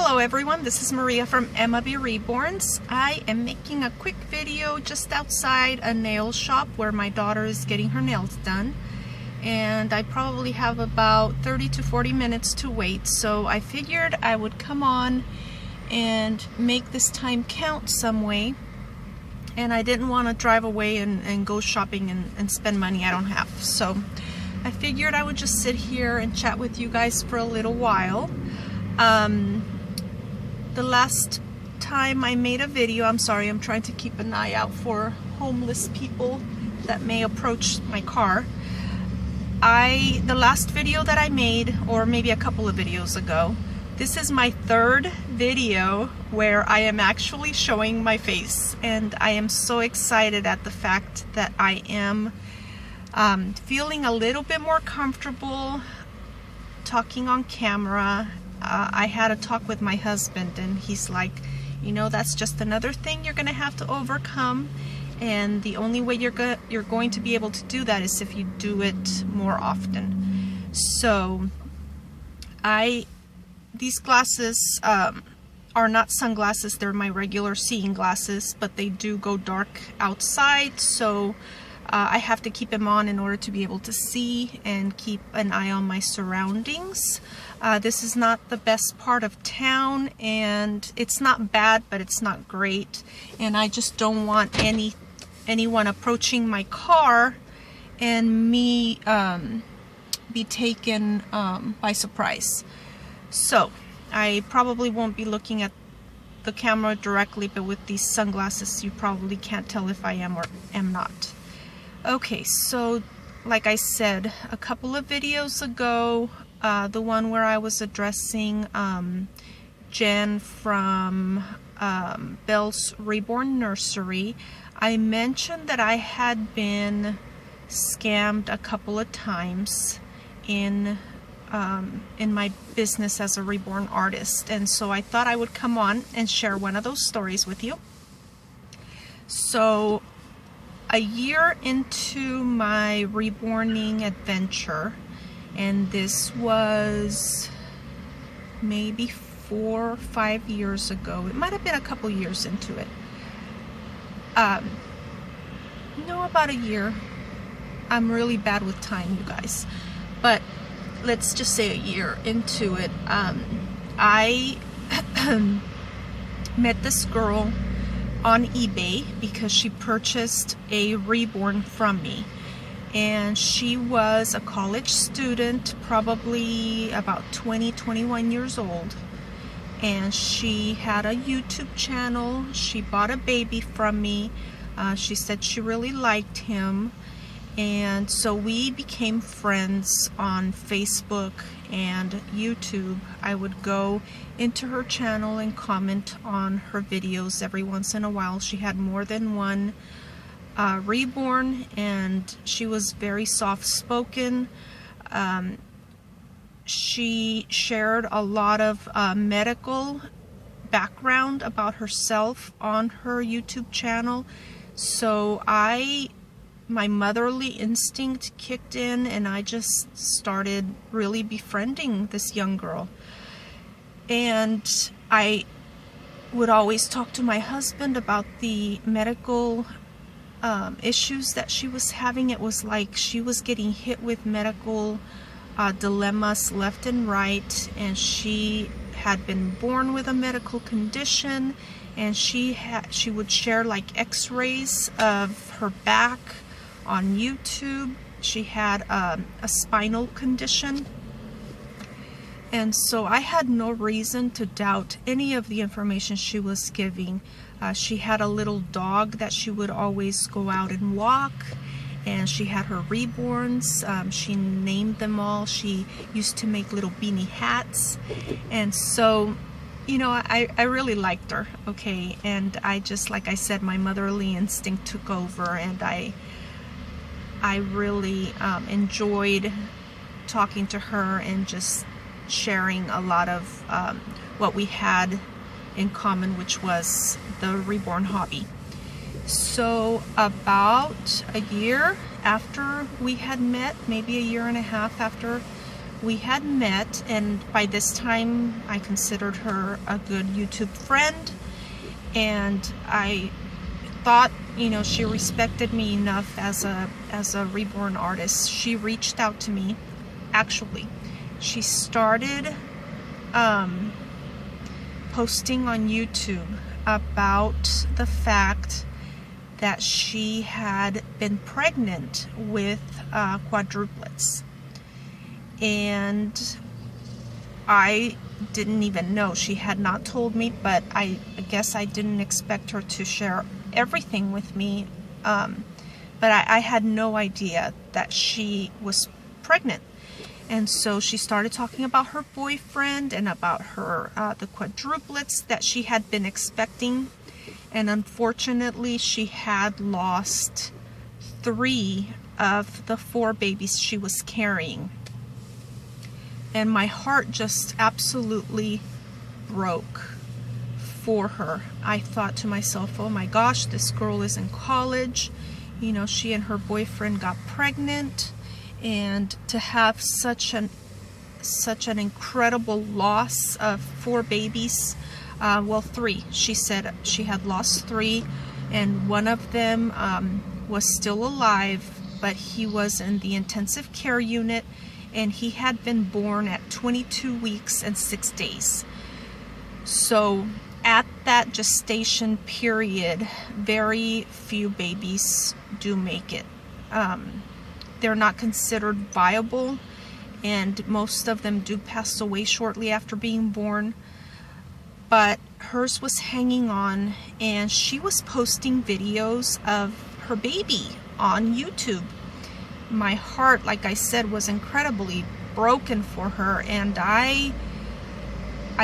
Hello everyone, this is Maria from Emma B. Reborns. I am making a quick video just outside a nail shop where my daughter is getting her nails done. And I probably have about 30 to 40 minutes to wait, so I figured I would come on and make this time count some way. And I didn't want to drive away and go shopping and spend money I don't have. So I figured I would just sit here and chat with you guys for a little while. The last time I made a video, I'm sorry, I'm trying to keep an eye out for homeless people that may approach my car. The last video that I made, or maybe a couple of videos ago, this is my third video where I am actually showing my face, and I am so excited at the fact that I am feeling a little bit more comfortable talking on camera. I had a talk with my husband, and he's like, you know, that's just another thing you're gonna have to overcome, and the only way you're going to be able to do that is if you do it more often. So these glasses are not sunglasses, they're my regular seeing glasses, but they do go dark outside, so I have to keep them on in order to be able to see and keep an eye on my surroundings. This is not the best part of town, and it's not bad, but it's not great, and I just don't want anyone approaching my car and me be taken by surprise. So I probably won't be looking at the camera directly, but with these sunglasses you probably can't tell if I am or am not. Okay, so like I said a couple of videos ago, the one where I was addressing Jen from Belle's Reborn Nursery, I mentioned that I had been scammed a couple of times in my business as a reborn artist, and so I thought I would come on and share one of those stories with you. So a year into my reborning adventure, and this was maybe 4 or 5 years ago, it might have been a couple years into it, no, about a year. I'm really bad with time, you guys, but let's just say a year into it, I met this girl on eBay because she purchased a reborn from me, and she was a college student, probably about 20-21 years old, and she had a YouTube channel. She bought a baby from me. She said she really liked him, and so we became friends on Facebook and YouTube. I would go into her channel and comment on her videos every once in a while. She had more than one reborn, and she was very soft-spoken. She shared a lot of medical background about herself on her YouTube channel, so my motherly instinct kicked in, and I just started really befriending this young girl. And I would always talk to my husband about the medical issues that she was having. It was like she was getting hit with medical dilemmas left and right, and she had been born with a medical condition, and she would share like x-rays of her back on YouTube. She had a spinal condition, and so I had no reason to doubt any of the information she was giving. She had a little dog that she would always go out and walk, and she had her reborns. She named them all. She used to make little beanie hats, and so, you know, I really liked her, okay, and I just, like I said, my motherly instinct took over, and I really enjoyed talking to her and just sharing a lot of what we had in common, which was the reborn hobby. So about a year after we had met, maybe a year and a half after we had met, and by this time I considered her a good YouTube friend, and I thought, you know, she respected me enough as a Reborn artist. She reached out to me. Actually, she started posting on YouTube about the fact that she had been pregnant with quadruplets, and I didn't even know. She had not told me, but I guess I didn't expect her to share everything with me, but I had no idea that she was pregnant. And so she started talking about her boyfriend and about her the quadruplets that she had been expecting, and unfortunately she had lost 3 of the 4 babies she was carrying. And my heart just absolutely broke for her. I thought to myself, oh my gosh, this girl is in college. You know, she and her boyfriend got pregnant, and to have such an incredible loss of 4 babies, well, 3. She said she had lost 3, and one of them was still alive, but he was in the intensive care unit, and he had been born at 22 weeks and 6 days. So at that gestation period, very few babies do make it. They're not considered viable, and most of them do pass away shortly after being born. But hers was hanging on, and she was posting videos of her baby on YouTube. My heart, like I said, was incredibly broken for her, and I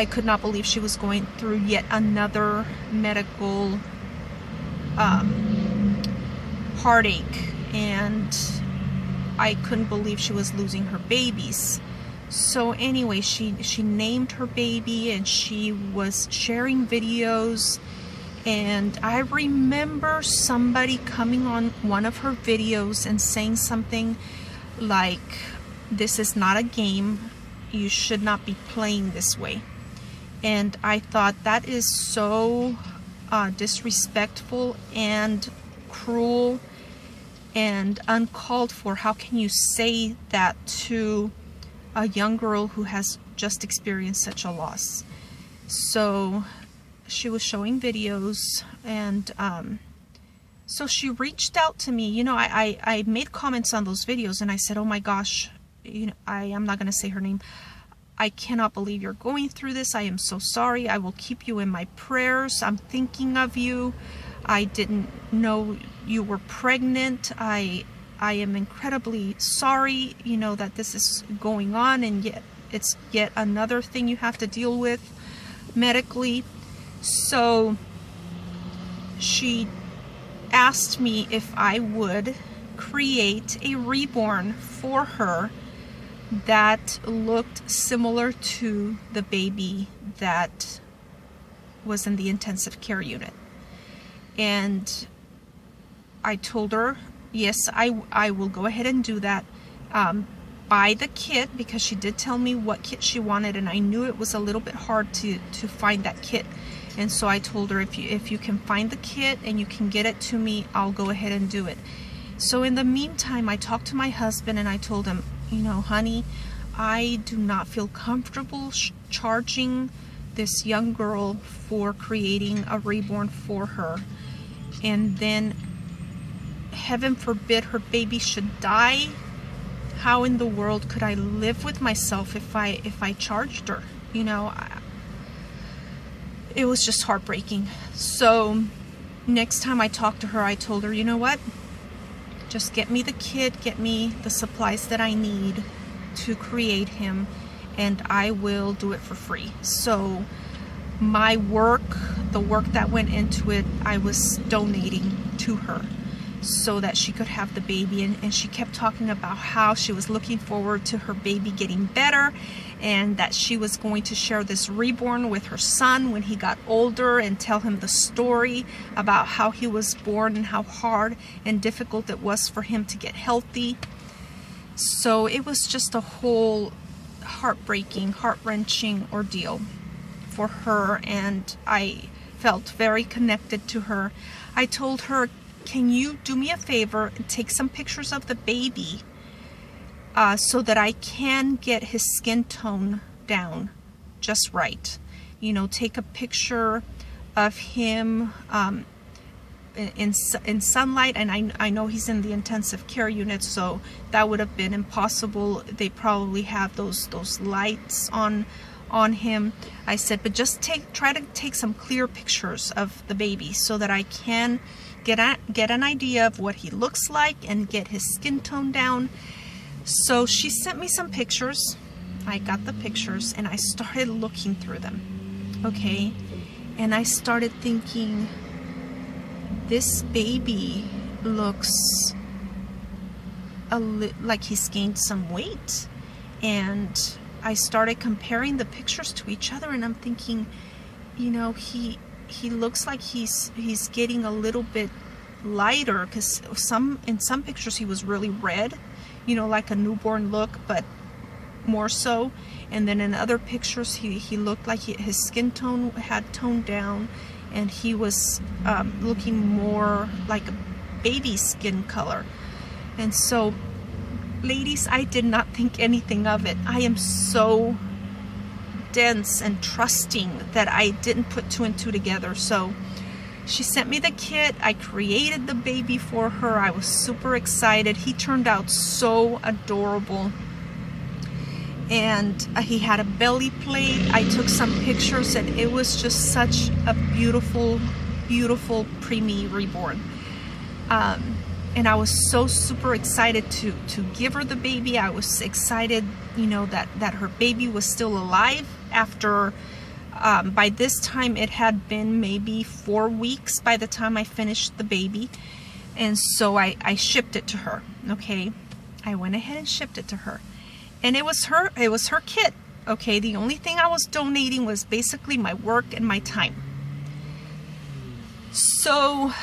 could not believe she was going through yet another medical heartache, and I couldn't believe she was losing her babies. So anyway, she named her baby, and she was sharing videos, and I remember somebody coming on one of her videos and saying something like, "This is not a game, you should not be playing this way." And I thought, that is so disrespectful and cruel and uncalled for. How can you say that to a young girl who has just experienced such a loss? So she was showing videos, and so she reached out to me. You know, I made comments on those videos, and I said, oh my gosh, you know, I'm not going to say her name. I cannot believe you're going through this. I am so sorry. I will keep you in my prayers. I'm thinking of you. I didn't know you were pregnant. I am incredibly sorry, you know, that this is going on, and yet it's yet another thing you have to deal with medically. So she asked me if I would create a reborn for her that looked similar to the baby that was in the intensive care unit. And I told her, yes, I will go ahead and do that. Buy the kit, because she did tell me what kit she wanted, and I knew it was a little bit hard to find that kit. And so I told her, if you can find the kit and you can get it to me, I'll go ahead and do it. So in the meantime, I talked to my husband, and I told him, you know, honey, I do not feel comfortable charging this young girl for creating a reborn for her, and then heaven forbid her baby should die. How in the world could I live with myself if I charged her? You know, it was just heartbreaking. So next time I talked to her, I told her, you know what, just get me the kit, get me the supplies that I need to create him, and I will do it for free. So my work, the work that went into it, I was donating to her so that she could have the baby. And she kept talking about how she was looking forward to her baby getting better, and that she was going to share this reborn with her son when he got older, and tell him the story about how he was born and how hard and difficult it was for him to get healthy. So it was just a whole heartbreaking, heart-wrenching ordeal for her, and I felt very connected to her. I told her, can you do me a favor and take some pictures of the baby so that I can get his skin tone down just right. You know, take a picture of him in sunlight, and I know he's in the intensive care unit, so that would have been impossible. They probably have those lights on him. I said, but just try to take some clear pictures of the baby so that I can get an idea of what he looks like and get his skin tone down. So she sent me some pictures. I got the pictures and I started looking through them. Okay, and I started thinking, this baby looks like he's gained some weight. And I started comparing the pictures to each other, and I'm thinking, you know, he looks like he's getting a little bit lighter, because in some pictures he was really red, you know, like a newborn look, but more so. And then in other pictures he looked like his skin tone had toned down, and he was looking more like a baby skin color. And so, ladies, I did not think anything of it. I am so dense and trusting that I didn't put two and two together. So she sent me the kit. I created the baby for her. I was super excited. He turned out so adorable. And he had a belly plate. I took some pictures, and it was just such a beautiful, beautiful preemie reborn. And I was so super excited to give her the baby. I was excited, you know, that her baby was still alive after, by this time it had been maybe 4 weeks by the time I finished the baby. And so I shipped it to her, okay? I went ahead and shipped it to her. And it was her kit, okay? The only thing I was donating was basically my work and my time. So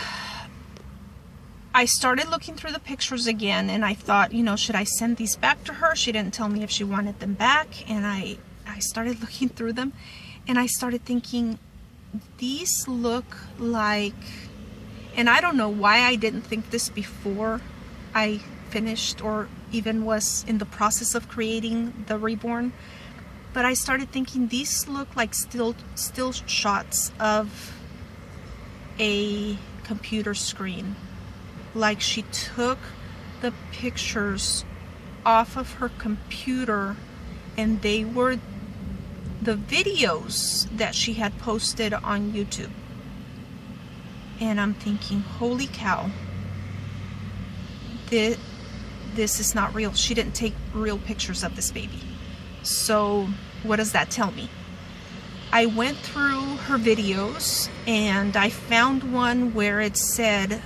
I started looking through the pictures again, and I thought, you know, should I send these back to her? She didn't tell me if she wanted them back. And I started looking through them, and I started thinking, these look like, and I don't know why I didn't think this before I finished or even was in the process of creating the Reborn, but I started thinking these look like still shots of a computer screen. Like she took the pictures off of her computer, and they were the videos that she had posted on YouTube. And I'm thinking, holy cow, this is not real. She didn't take real pictures of this baby. So what does that tell me? I went through her videos, and I found one where it said,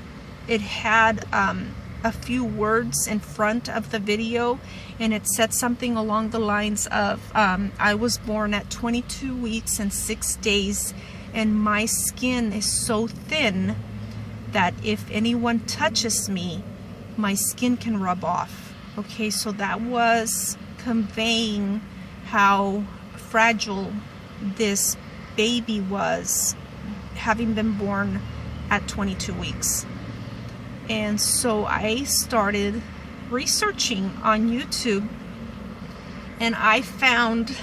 it had a few words in front of the video, and it said something along the lines of, I was born at 22 weeks and 6 days, and my skin is so thin that if anyone touches me, my skin can rub off. Okay, so that was conveying how fragile this baby was, having been born at 22 weeks. And so I started researching on YouTube, and I found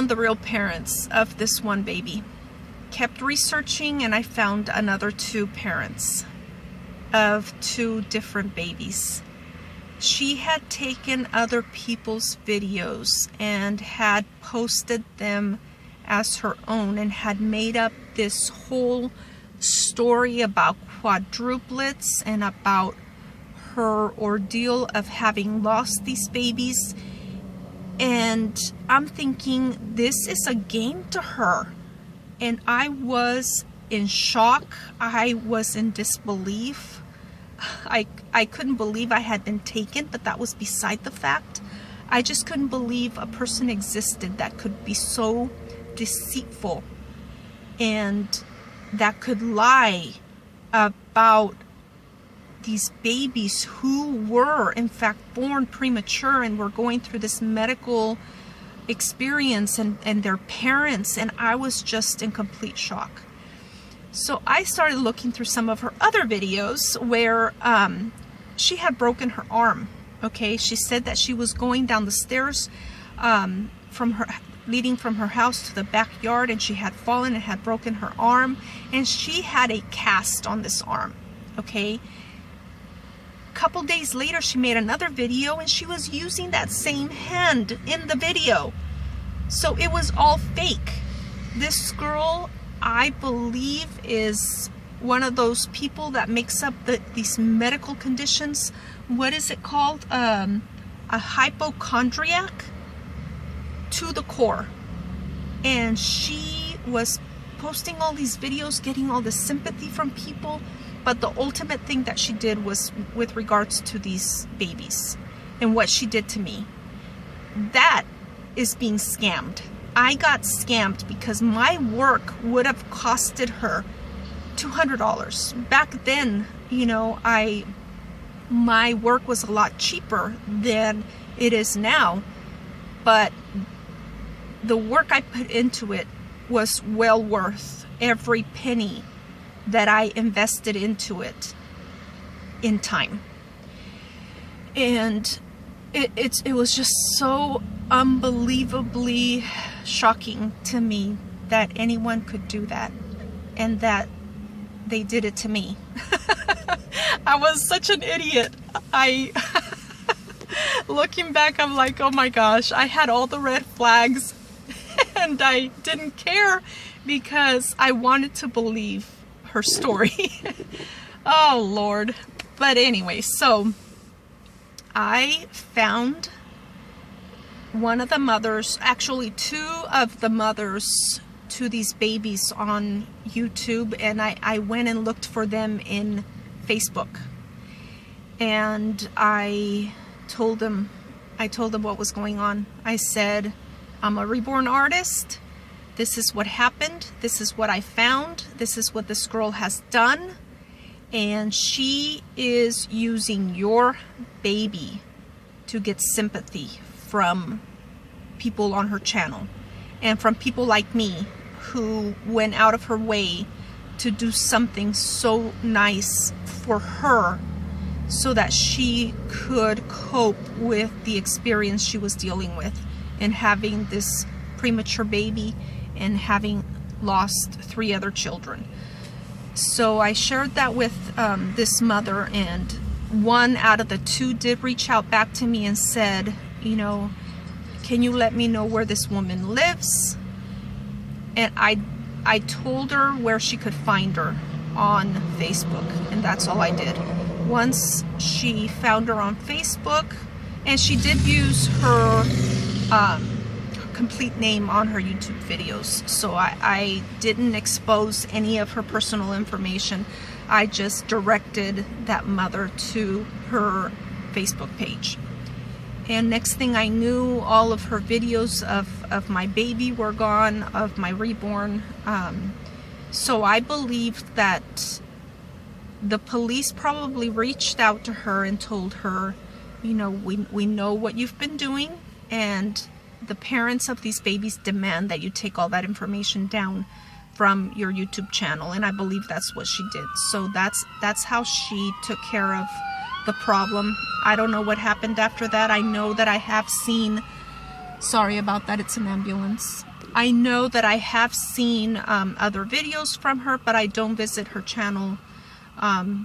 the real parents of this one baby. Kept researching, and I found another 2 parents of 2 different babies. She had taken other people's videos and had posted them as her own, and had made up this whole story about quadruplets and about her ordeal of having lost these babies. And I'm thinking, this is a game to her. And I was in shock. I was in disbelief. I couldn't believe I had been taken, but that was beside the fact. I just couldn't believe a person existed that could be so deceitful and that could lie about these babies who were in fact born premature and were going through this medical experience, and their parents, and I was just in complete shock. So I started looking through some of her other videos where she had broken her arm. Okay, she said that she was going down the stairs leading from her house to the backyard, and she had fallen and had broken her arm, and she had a cast on this arm. Okay, couple days later she made another video and she was using that same hand in the video. So it was all fake. This girl, I believe, is one of those people that makes up these medical conditions. What is it called? A hypochondriac to the core. And she was posting all these videos, getting all the sympathy from people. But the ultimate thing that she did was with regards to these babies and what she did to me. That is being scammed. I got scammed because my work would have costed her $200. Back then, you know, my work was a lot cheaper than it is now, but the work I put into it was well worth every penny that I invested into it in time. And it was just so unbelievably shocking to me that anyone could do that, and that they did it to me. I was such an idiot. Looking back, I'm like, oh my gosh, I had all the red flags and I didn't care because I wanted to believe her story. Oh Lord. But anyway, so I found one of the mothers, actually two of the mothers to these babies on YouTube, and I went and looked for them in Facebook, and I told them what was going on. I said, I'm a Reborn artist. This is what happened. This is what I found. This is what this girl has done. And she is using your baby to get sympathy from people on her channel and from people like me who went out of her way to do something so nice for her so that she could cope with the experience she was dealing with and having this premature baby and having lost 3 other children. So I shared that with this mother, and 1 out of the 2 did reach out back to me and said, you know, can you let me know where this woman lives? And I told her where she could find her on Facebook, and that's all I did. Once she found her on Facebook, and she did use her complete name on her YouTube videos, so I didn't expose any of her personal information. I just directed that mother to her Facebook page. And next thing I knew, all of her videos of my baby were gone, of my Reborn. So I believed that the police probably reached out to her and told her, you know, we know what you've been doing, and the parents of these babies demand that you take all that information down from your YouTube channel. And I believe that's what she did. So that's how she took care of the problem. I don't know what happened after that. I know that I have seen, sorry about that, it's an ambulance. I know that I have seen other videos from her, but I don't visit her channel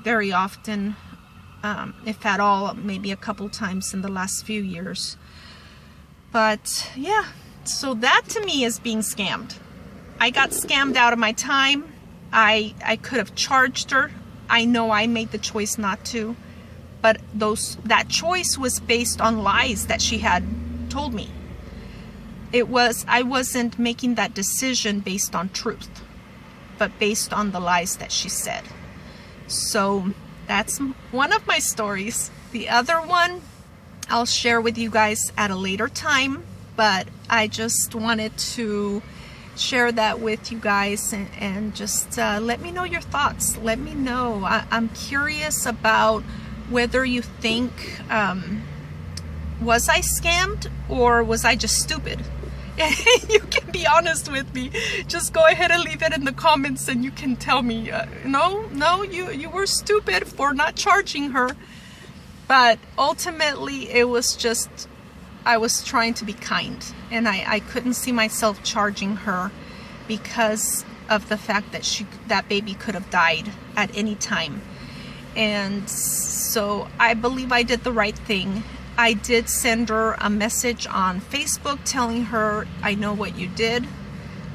very often, if at all, maybe a couple times in the last few years. But yeah, so that to me is being scammed. I got scammed out of my time. I could have charged her. I know I made the choice not to, but that choice was based on lies that she had told me. I wasn't making that decision based on truth, but based on the lies that she said. So that's one of my stories. The other one I'll share with you guys at a later time, but I just wanted to share that with you guys, and just let me know your thoughts. Let me know. I'm curious about whether you think, was I scammed or was I just stupid? You can be honest with me. Just go ahead and leave it in the comments, and you can tell me, no, you were stupid for not charging her. But ultimately, it was just, I was trying to be kind, and I couldn't see myself charging her because of the fact that that baby could have died at any time. And so I believe I did the right thing. I did send her a message on Facebook telling her, I know what you did.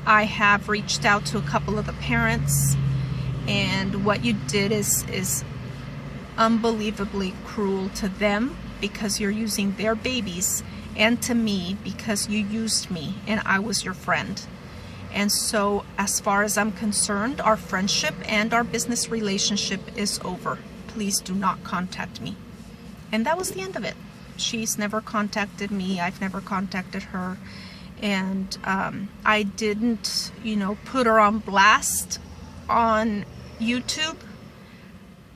I have reached out to a couple of the parents, and what you did is unbelievably cruel to them because you're using their babies, and to me because you used me and I was your friend. And so as far as I'm concerned, our friendship and our business relationship is over. Please do not contact me. And that was the end of it. She's never contacted me. I've never contacted her. And I didn't, put her on blast on YouTube.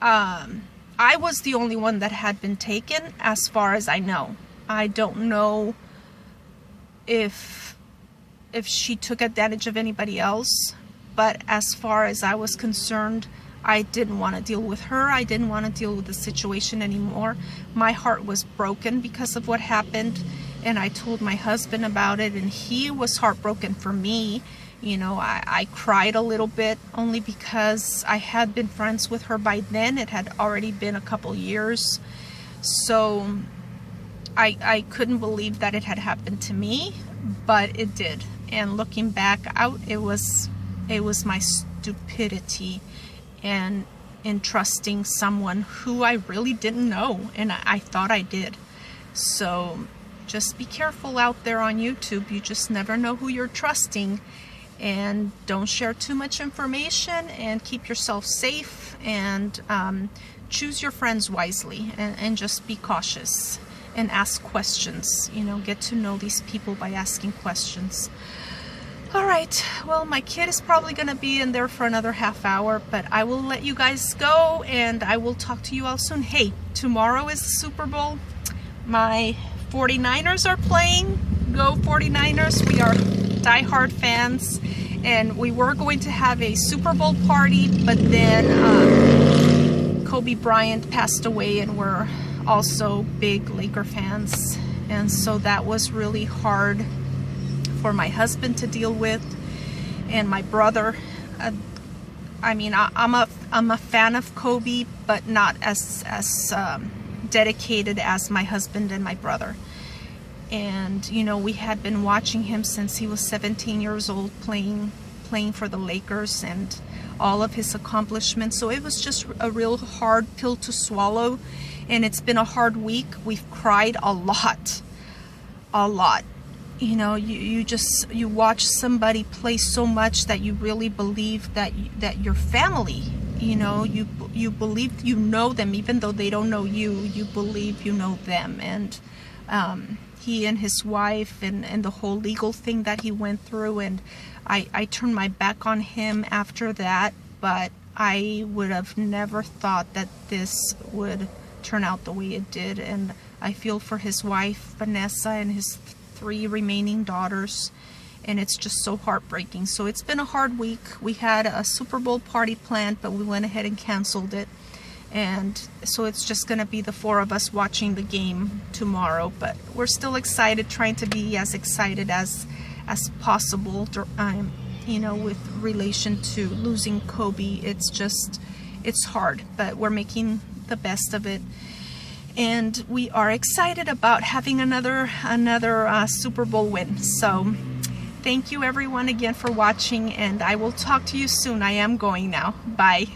I was the only one that had been taken, as far as I know. I don't know if she took advantage of anybody else, but as far as I was concerned, I didn't want to deal with her. I didn't want to deal with the situation anymore. My heart was broken because of what happened, and I told my husband about it, and he was heartbroken for me. I cried a little bit, only because I had been friends with her by then. It had already been a couple years. So I couldn't believe that it had happened to me, but it did. And looking back out, it was my stupidity and in trusting someone who I really didn't know, and I thought I did. So just be careful out there on YouTube. You just never know who you're trusting, and don't share too much information, and keep yourself safe, and choose your friends wisely, and just be cautious and ask questions. Get to know these people by asking questions. All right, well, my kid is probably going to be in there for another half hour, but I will let you guys go, and I will talk to you all soon. Hey, tomorrow is the Super Bowl. My 49ers are playing. Go 49ers. We are diehard fans, and we were going to have a Super Bowl party, but then Kobe Bryant passed away, and we're also big Laker fans, and so that was really hard for my husband to deal with, and my brother. I'm a fan of Kobe, but not as dedicated as my husband and my brother. And we had been watching him since he was 17 years old, playing for the Lakers, and all of his accomplishments. So it was just a real hard pill to swallow, and it's been a hard week. We've cried a lot. You watch somebody play so much that you really believe that your family, you believe you know them, even though they don't know you. You believe you know them. And he and his wife, and the whole legal thing that he went through, and I turned my back on him after that. But I would have never thought that this would turn out the way it did, and I feel for his wife Vanessa and his 3 remaining daughters, and it's just so heartbreaking. So it's been a hard week. We had a Super Bowl party planned, but we went ahead and canceled it, and so it's just going to be the 4 of us watching the game tomorrow. But we're still excited, trying to be as excited as possible. With relation to losing Kobe, it's hard, but we're making the best of it. And we are excited about having another Super Bowl win. So thank you everyone again for watching, and I will talk to you soon. I am going now. Bye.